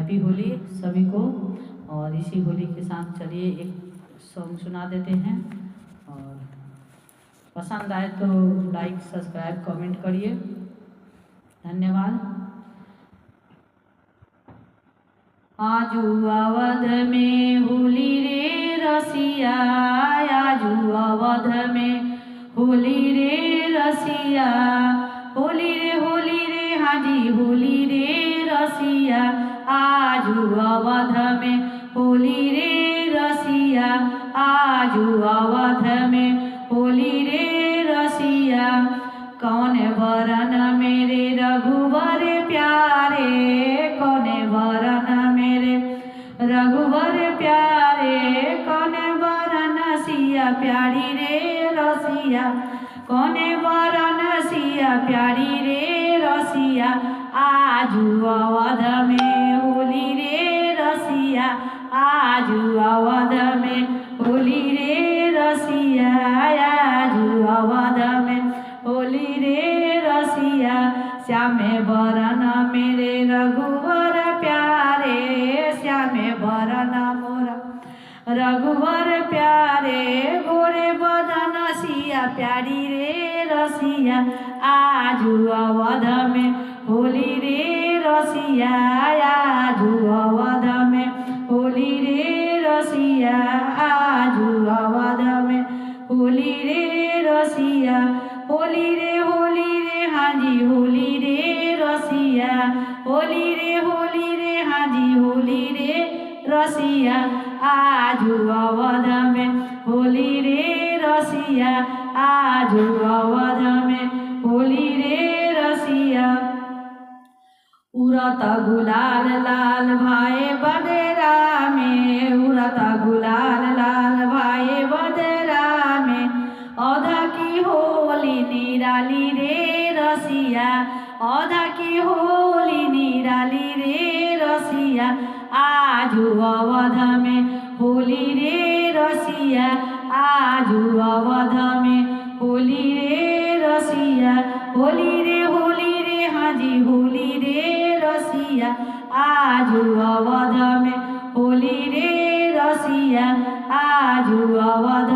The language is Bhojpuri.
हैप्पी होली सभी को। और इसी होली के साथ चलिए एक सॉन्ग सुना देते हैं, और पसंद आए तो लाइक सब्सक्राइब कमेंट करिए। धन्यवाद। आजू अवध में होली रे रसिया, आजू अवध में होली रे रसिया, होली रे हाजी होली रे रसिया, आजू अवध में होली रे रसिया, आजू अवध में होली रे रसिया। कौन वरन मेरे रघुवर प्यारे, कौन वरन मेरे रघुवर प्यारे, कौन वरन सिया प्यारी रे रसिया, कौन वरन सिया प्यारी रे रसिया, आजू अवध में होली रे रसिया, आजू अवध में होली रे रसिया, आजू अवध में होली रे रसिया। श्यामे वरन मेरे रघुवर प्यारे, श्यामे वरन मोरा रघुवर प्यारे, गोरे बदन सिया प्यारी रे रसिया, आजू अवध में होली रे रसिया, आजू अवध में होली रे रसिया, आजू अवध में होली रे रसिया। होली रे हाजी होली रे रसिया, होली रे हाजी होली रे रसिया, आजू अवध में होली रे रसिया, आजू अवध में होली रे रसिया। उड़त गुलाल लाल भाई बदेरा में, उड़त गुलाल लाल भाई बदेरा में, औधा की होली निराली रे रसिया, औधा की होली निराली रे रसिया, आजू अवध में होली रे रसिया, आजू अवध में होली रे रसिया। होली रे हाजी होली रे रसिया, आजू अवध में होली रे रसिया, आजू अवध